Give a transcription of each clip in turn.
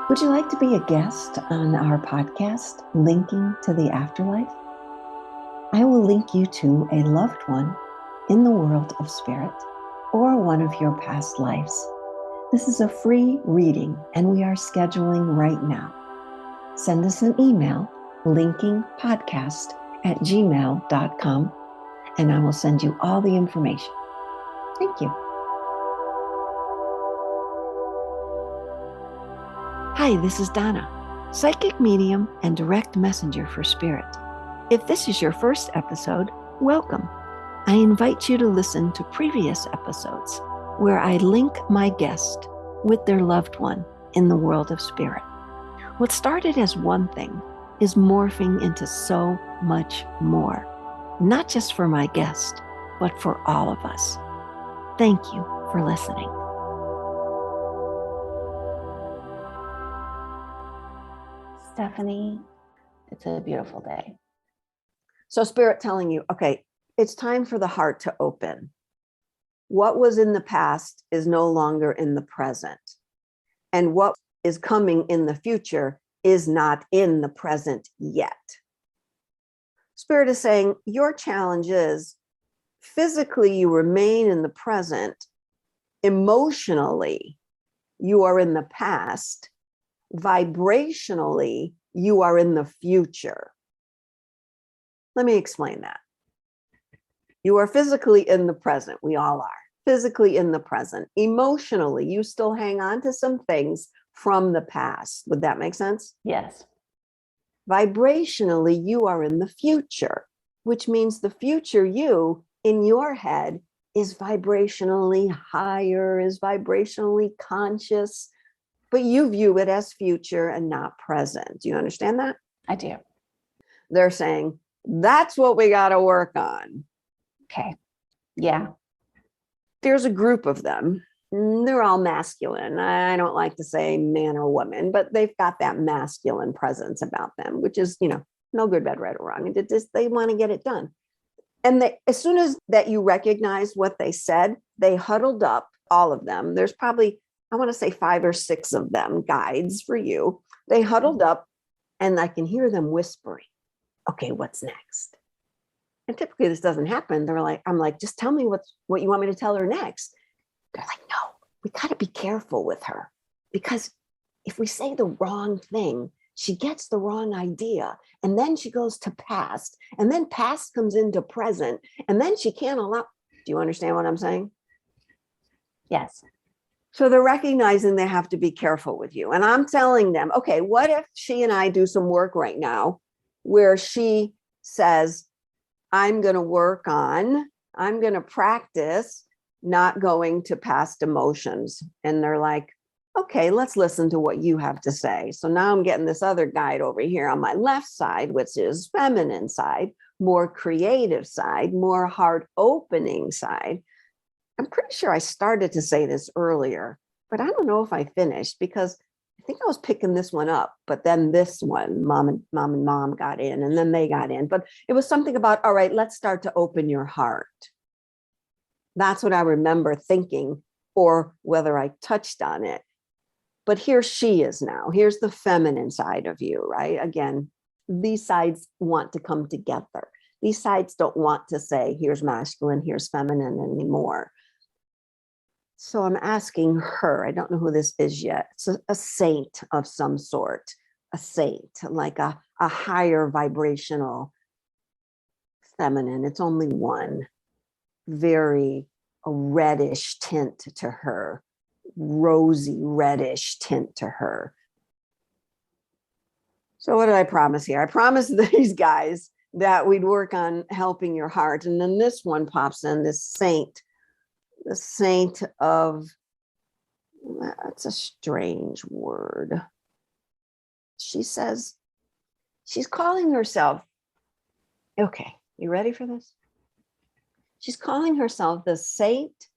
Would you like to be a guest on our podcast, Linking to the Afterlife? I will link you to a loved one in the world of spirit or one of your past lives. This is a free reading, and we are scheduling right now. Send us an email, linkingpodcast@gmail.com, and I will send you all the information. Thank you. Hi, this is Donna, psychic medium and direct messenger for spirit. If this is your first episode, welcome. I invite you to listen to previous episodes where I link my guest with their loved one in the world of spirit. What started as one thing is morphing into so much more, not just for my guest, but for all of us. Thank you for listening. Stephanie, it's a beautiful day. So spirit telling you, okay, it's time for the heart to open. What was in the past is no longer in the present. And what is coming in the future is not in the present yet. Spirit is saying your challenge is physically you remain in the present. Emotionally, you are in the past. Vibrationally, you are in the future. Let me explain that. You are physically in the present. We all are physically in the present. Emotionally, you still hang on to some things from the past. Would that make sense? Yes. Vibrationally, you are in the future, which means the future you in your head is vibrationally higher, is vibrationally conscious, but you view it as future and not present. Do you understand that? I do. They're saying, that's what we got to work on. Okay. Yeah. There's a group of them. They're all masculine. I don't like to say man or woman, but they've got that masculine presence about them, which is, no good, bad, right, or wrong. They want to get it done. And as soon as that you recognize what they said, they huddled up, all of them. There's probably, I want to say 5 or 6 of them, guides for you. They huddled up and I can hear them whispering, okay, what's next? And typically this doesn't happen. I'm like, just tell me what you want me to tell her next. They're like, no, we got to be careful with her, because if we say the wrong thing, she gets the wrong idea. And then she goes to past, and then past comes into present, and then she can't allow. Do you understand what I'm saying? Yes. So they're recognizing they have to be careful with you. And I'm telling them, okay, what if she and I do some work right now where she says, I'm going to practice not going to past emotions. And they're like, okay, let's listen to what you have to say. So now I'm getting this other guide over here on my left side, which is feminine side, more creative side, more heart opening side. I'm pretty sure I started to say this earlier, but I don't know if I finished, because I think I was picking this one up, but then this one, mom and mom got in, and then they got in. But it was something about, all right, let's start to open your heart. That's what I remember thinking, or whether I touched on it. But here she is now. Here's the feminine side of you, right? Again, these sides want to come together. These sides don't want to say, here's masculine, here's feminine anymore. So I'm asking her, I don't know who this is yet. It's a saint of some sort, a saint, like a higher vibrational feminine. It's only one, very a reddish tint to her, rosy reddish tint to her. So what did I promise here? I promised these guys that we'd work on helping your heart. And then this one pops in, this saint. The saint of, that's a strange word. She says, she's calling herself, okay, you ready for this? She's calling herself the saint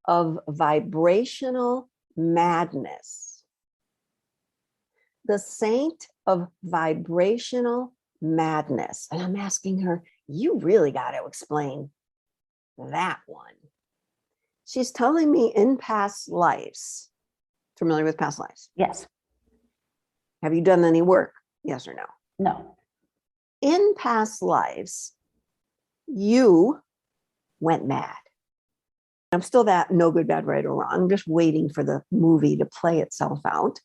of vibrational madness. The saint of vibrational madness. And I'm asking her, you really got to explain that one. She's telling me in past lives, familiar with past lives? Yes. Have you done any work? Yes or no? No. In past lives, you went mad. I'm still that no good, bad, right, or wrong. I'm just waiting for the movie to play itself out.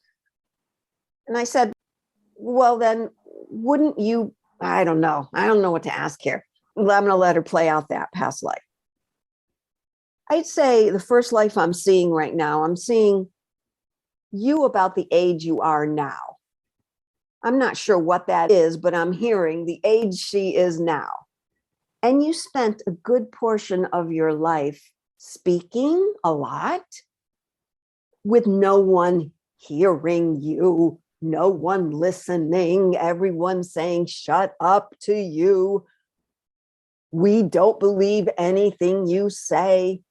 And I said, well, then wouldn't you? I don't know. I don't know what to ask here. Well, I'm going to let her play out that past life. I'd say the first life I'm seeing right now, I'm seeing you about the age you are now. I'm not sure what that is, but I'm hearing the age she is now. And you spent a good portion of your life speaking a lot with no one hearing you, no one listening, everyone saying, shut up to you. We don't believe anything you say.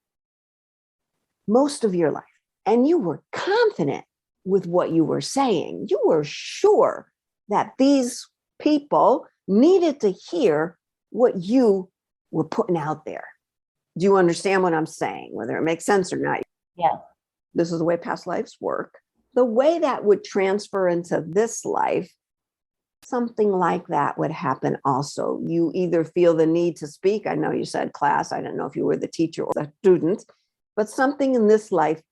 Most of your life. And you were confident with what you were saying. You were sure that these people needed to hear what you were putting out there. Do you understand what I'm saying? Whether it makes sense or not? Yeah. This is the way past lives work. The way that would transfer into this life, something like that would happen also. You either feel the need to speak. I know you said class. I don't know if you were the teacher or the student, but something in this life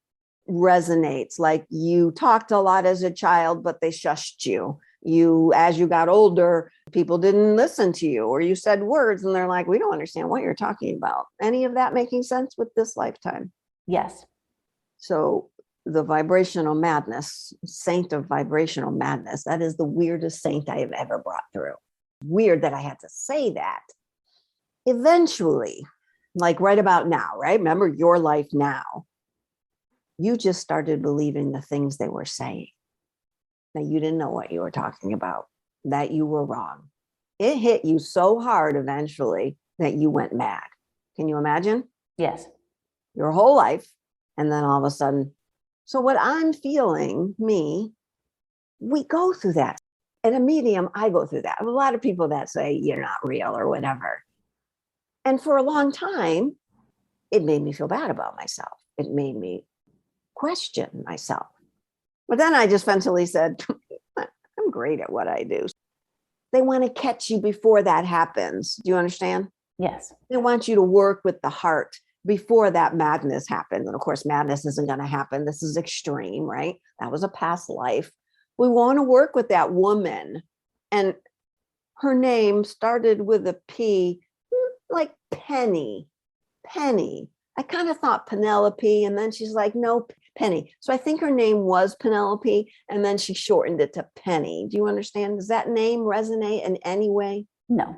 resonates. Like you talked a lot as a child, but they shushed you. As you got older, people didn't listen to you, or you said words and they're like, we don't understand what you're talking about. Any of that making sense with this lifetime? Yes. So the vibrational madness, saint of vibrational madness, that is the weirdest saint I have ever brought through. Weird that I had to say that. Eventually, like right about now, right? Remember your life now. You just started believing the things they were saying. That you didn't know what you were talking about, that you were wrong. It hit you so hard eventually that you went mad. Can you imagine? Yes. Your whole life. And then all of a sudden. So what I'm feeling, we go through that. And a medium, I go through that. I have a lot of people that say you're not real or whatever. And for a long time, it made me feel bad about myself. It made me question myself. But then I just mentally said, I'm great at what I do. They want to catch you before that happens. Do you understand? Yes. They want you to work with the heart before that madness happens. And of course, madness isn't going to happen. This is extreme, right? That was a past life. We want to work with that woman. And her name started with a P, like Penny. Penny. I kind of thought Penelope, and then she's like, no, Penny. So I think her name was Penelope, and then she shortened it to Penny. Do you understand? Does that name resonate in any way? No.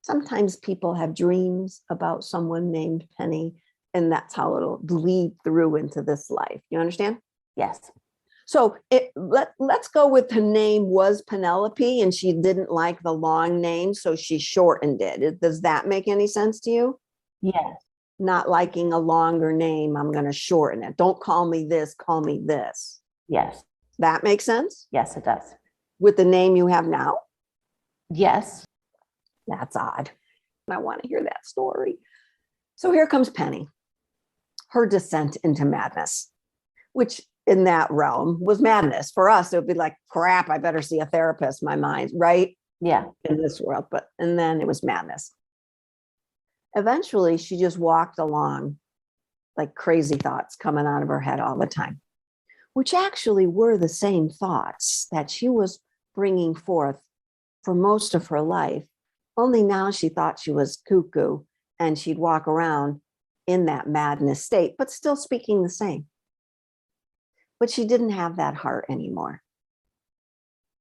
Sometimes people have dreams about someone named Penny, and that's how it'll bleed through into this life. You understand? Yes. So let's go with the name was Penelope, and she didn't like the long name, so she shortened it. Does that make any sense to you? Yes. Not liking a longer name, I'm going to shorten it. Don't call me this, call me this. Yes. That makes sense? Yes, it does. With the name you have now? Yes. That's odd. I want to hear that story. So here comes Penny, her descent into madness, which in that realm was madness. For us, it would be like, crap, I better see a therapist, my mind, right? Yeah. In this world. And then it was madness. Eventually, she just walked along like crazy thoughts coming out of her head all the time, which actually were the same thoughts that she was bringing forth for most of her life. Only now she thought she was cuckoo and she'd walk around in that madness state, but still speaking the same. But she didn't have that heart anymore.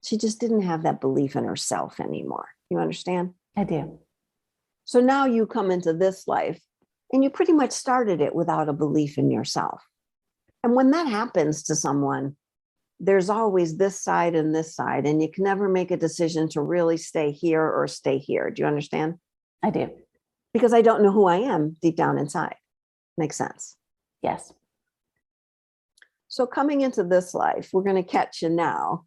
She just didn't have that belief in herself anymore. You understand? I do. So now you come into this life and you pretty much started it without a belief in yourself. And when that happens to someone, there's always this side and this side, and you can never make a decision to really stay here or stay here. Do you understand? I do. Because I don't know who I am deep down inside. Makes sense. Yes. So coming into this life, we're going to catch you now.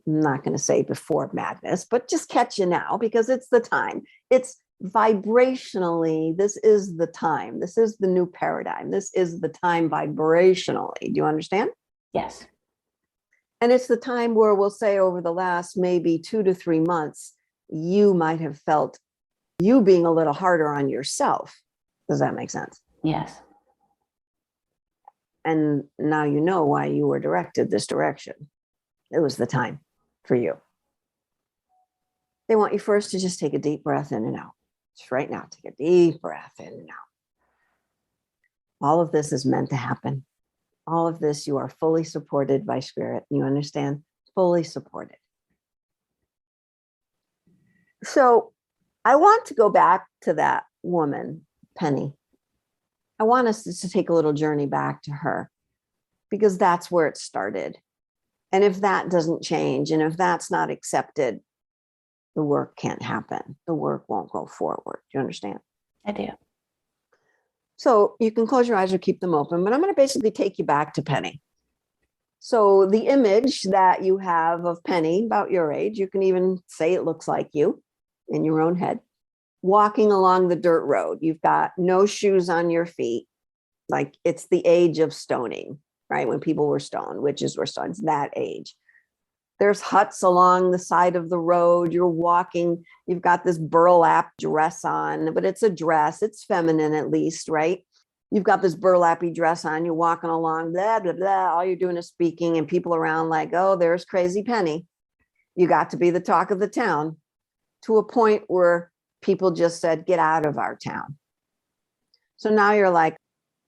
I'm not going to say before madness, but just catch you now because it's the time. It's vibrationally, this is the time. This is the new paradigm. This is the time vibrationally. Do you understand? Yes. And it's the time where we'll say over the last maybe 2 to 3 months, you might have felt you being a little harder on yourself. Does that make sense? Yes. And now you know why you were directed this direction. It was the time for you. They want you first to just take a deep breath in and out. Just right now, take a deep breath in and out. All of this is meant to happen. All of this, you are fully supported by spirit. You understand? Fully supported. So I want to go back to that woman, Penny. I want us to take a little journey back to her because that's where it started. And if that doesn't change, and if that's not accepted, the work can't happen. The work won't go forward. Do you understand? I do. So you can close your eyes or keep them open, but I'm going to basically take you back to Penny. So the image that you have of Penny, about your age, you can even say it looks like you in your own head, walking along the dirt road. You've got no shoes on your feet. Like it's the age of stoning, right? When people were stoned, witches were stoned, it's that age. There's huts along the side of the road. You're walking, you've got this burlap dress on, but it's a dress. It's feminine at least, right? You've got this burlappy dress on. You're walking along, blah, blah, blah. All you're doing is speaking and people around like, oh, there's crazy Penny. You got to be the talk of the town to a point where people just said, get out of our town. So now you're like,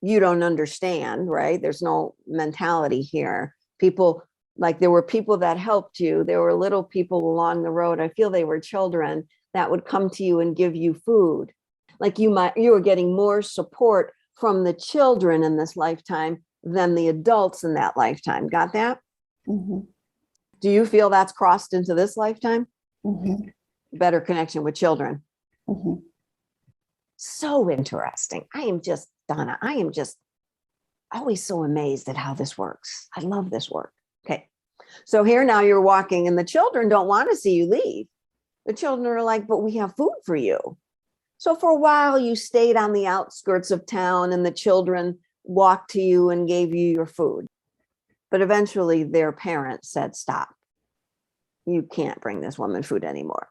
you don't understand, right? There's no mentality here. People, like there were people that helped you. There were little people along the road. I feel they were children that would come to you and give you food. Like you were getting more support from the children in this lifetime than the adults in that lifetime. Got that? Mm-hmm. Do you feel that's crossed into this lifetime? Mm-hmm. Better connection with children. Mm-hmm. So interesting. Donna, I am just always so amazed at how this works. I love this work. Okay. So here now you're walking and the children don't want to see you leave. The children are like, but we have food for you. So for a while you stayed on the outskirts of town and the children walked to you and gave you your food. But eventually their parents said, stop. You can't bring this woman food anymore.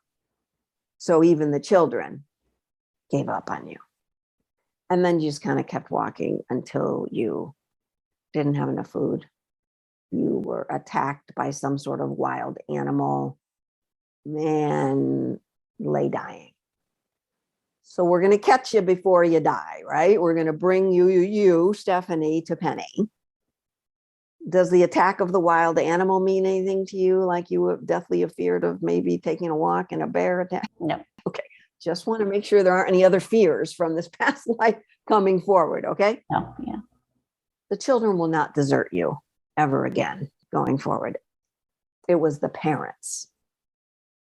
So even the children gave up on you. And then you just kind of kept walking until you didn't have enough food. You were attacked by some sort of wild animal and lay dying. So we're going to catch you before you die, right? We're going to bring you, Stephanie, to Penny. Does the attack of the wild animal mean anything to you? Like you were deathly afeared of maybe taking a walk and a bear attack? No. Okay. Just want to make sure there aren't any other fears from this past life coming forward. Okay. No. Yeah. The children will not desert you ever again going forward. It was the parents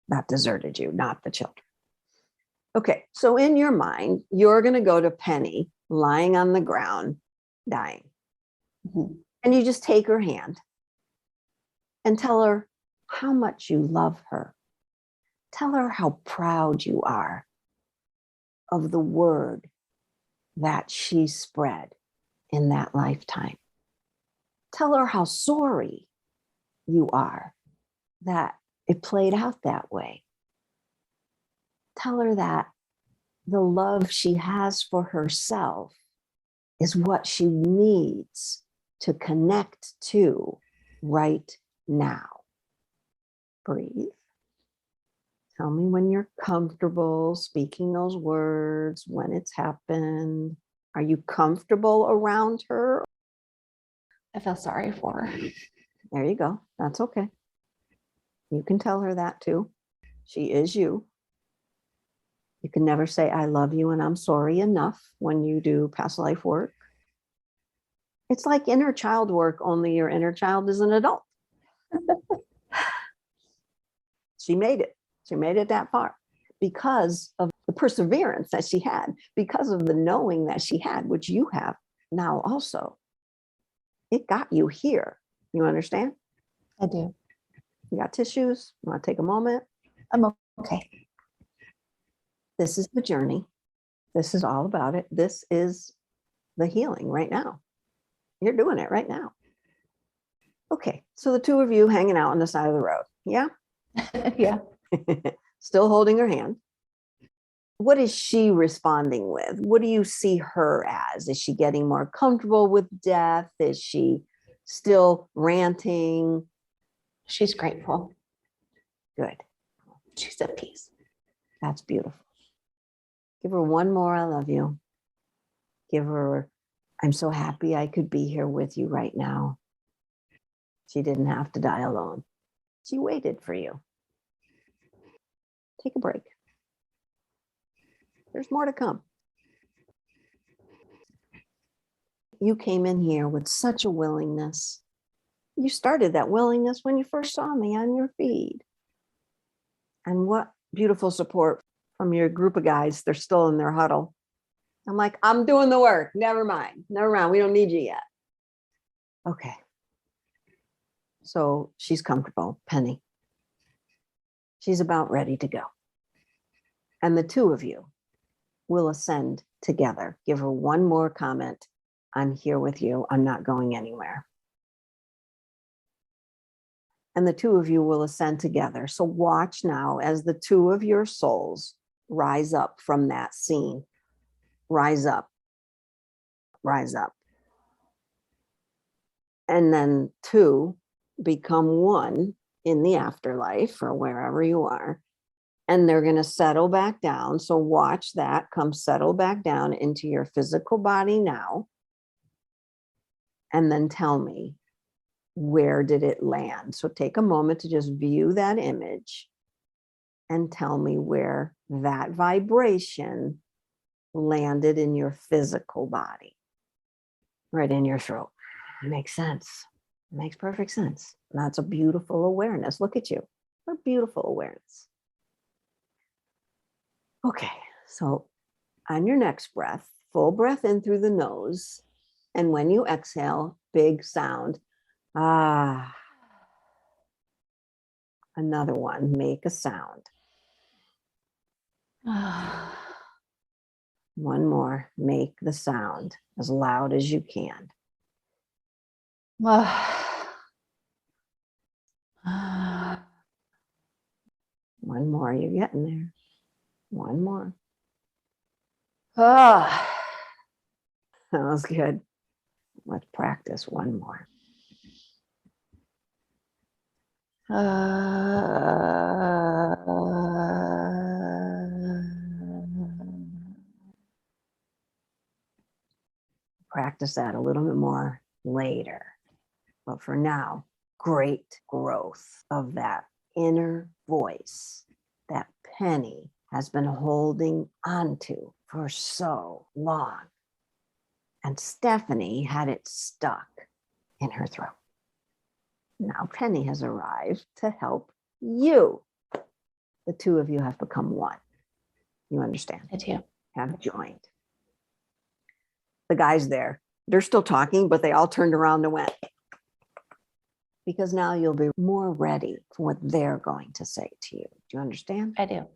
that deserted you, not the children. Okay. So in your mind, you're going to go to Penny lying on the ground, dying. Mm-hmm. And you just take her hand and tell her how much you love her. Tell her how proud you are of the word that she spread in that lifetime. Tell her how sorry you are that it played out that way. Tell her that the love she has for herself is what she needs to connect to right now. Breathe. Tell me when you're comfortable speaking those words, when it's happened. Are you comfortable around her? I feel sorry for her. There you go. That's okay. You can tell her that too. She is you. You can never say, I love you and I'm sorry enough when you do past life work. It's like inner child work, only your inner child is an adult. She made it. She made it that far because of the perseverance that she had, because of the knowing that she had, which you have now also. It got you here. You understand? I do. You got tissues? You want to take a moment? I'm okay. This is the journey. This is all about it. This is the healing right now. You're doing it right now. Okay, so the two of you hanging out on the side of the road. Yeah. Yeah. Still holding her hand. What is she responding with? What do you see her as? Is she getting more comfortable with death? Is she still ranting? She's grateful. Good. She's at peace. That's beautiful. Give her one more I love you. Give her, I'm so happy I could be here with you right now. She didn't have to die alone. She waited for you. Take a break. There's more to come. You came in here with such a willingness. You started that willingness when you first saw me on your feed. And what beautiful support from your group of guys. They're still in their huddle. I'm like, I'm doing the work. Never mind. Never mind. We don't need you yet. Okay. So she's comfortable, Penny. She's about ready to go. And the two of you will ascend together. Give her one more comment. I'm here with you. I'm not going anywhere. And the two of you will ascend together. So watch now as the two of your souls rise up from that scene. Rise up. Rise up. And then two become one in the afterlife or wherever you are. And they're going to settle back down. So watch that come settle back down into your physical body now. And then tell me, where did it land? So take a moment to just view that image and tell me where that vibration landed in your physical body. Right in your throat. Makes sense. Makes perfect sense. That's a beautiful awareness. Look at you. A beautiful awareness. Okay, so on your next breath, full breath in through the nose. And when you exhale, big sound. Ah. Another one, make a sound. One more, make the sound as loud as you can. One more, you're getting there. One more. That was good. Let's practice one more. Practice that a little bit more later. But for now, great growth of that inner voice that Penny has been holding onto for so long. And Stephanie had it stuck in her throat. Now Penny has arrived to help you. The two of you have become one. You understand? I do. Have joined. The guys there, they're still talking, but they all turned around and went. Because now you'll be more ready for what they're going to say to you. Do you understand? I do.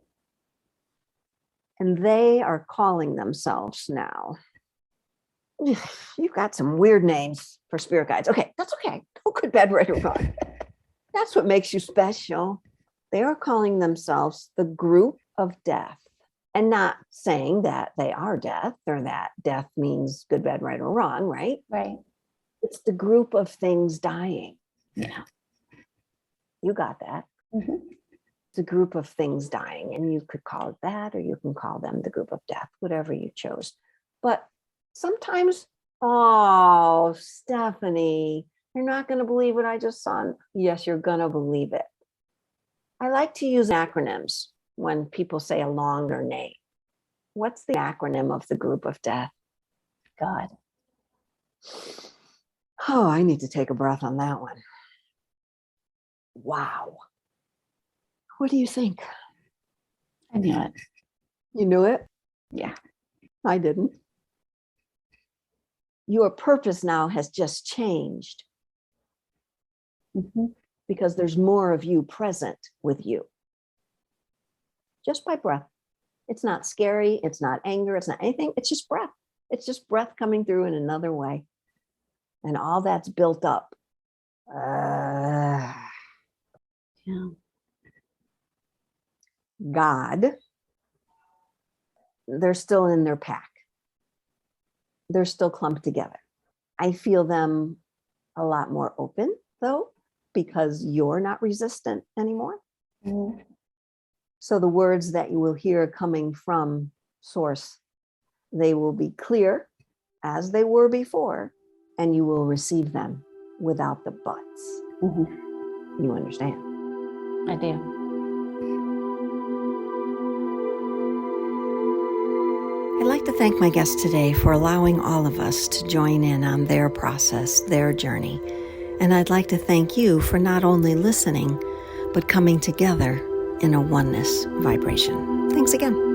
And they are calling themselves now. You've got some weird names for spirit guides. Okay, that's okay. No good, bad, right, or wrong. That's what makes you special. They are calling themselves the group of death, and not saying that they are death or that death means good, bad, right, or wrong, right? Right. It's the group of things dying. Yeah. You got that. Mm-hmm. It's a group of things dying, and you could call it that, or you can call them the group of death, whatever you chose. But sometimes, oh, Stephanie, you're not going to believe what I just saw. Yes, you're going to believe it. I like to use acronyms when people say a longer name. What's the acronym of the group of death? God. Oh, I need to take a breath on that one. Wow. What do you think? I knew it. You knew it? Yeah. I didn't. Your purpose now has just changed. Mm-hmm. Because there's more of you present with you. Just by breath. It's not scary. It's not anger. It's not anything. It's just breath. It's just breath coming through in another way. And all that's built up Yeah. God, they're still in their pack. They're still clumped together. I feel them a lot more open, though, because you're not resistant anymore. Mhm. So the words that you will hear coming from Source, they will be clear as they were before, and you will receive them without the buts. Mhm. You understand? I do. I'd like to thank my guest today for allowing all of us to join in on their process, their journey. And I'd like to thank you for not only listening, but coming together in a oneness vibration. Thanks again.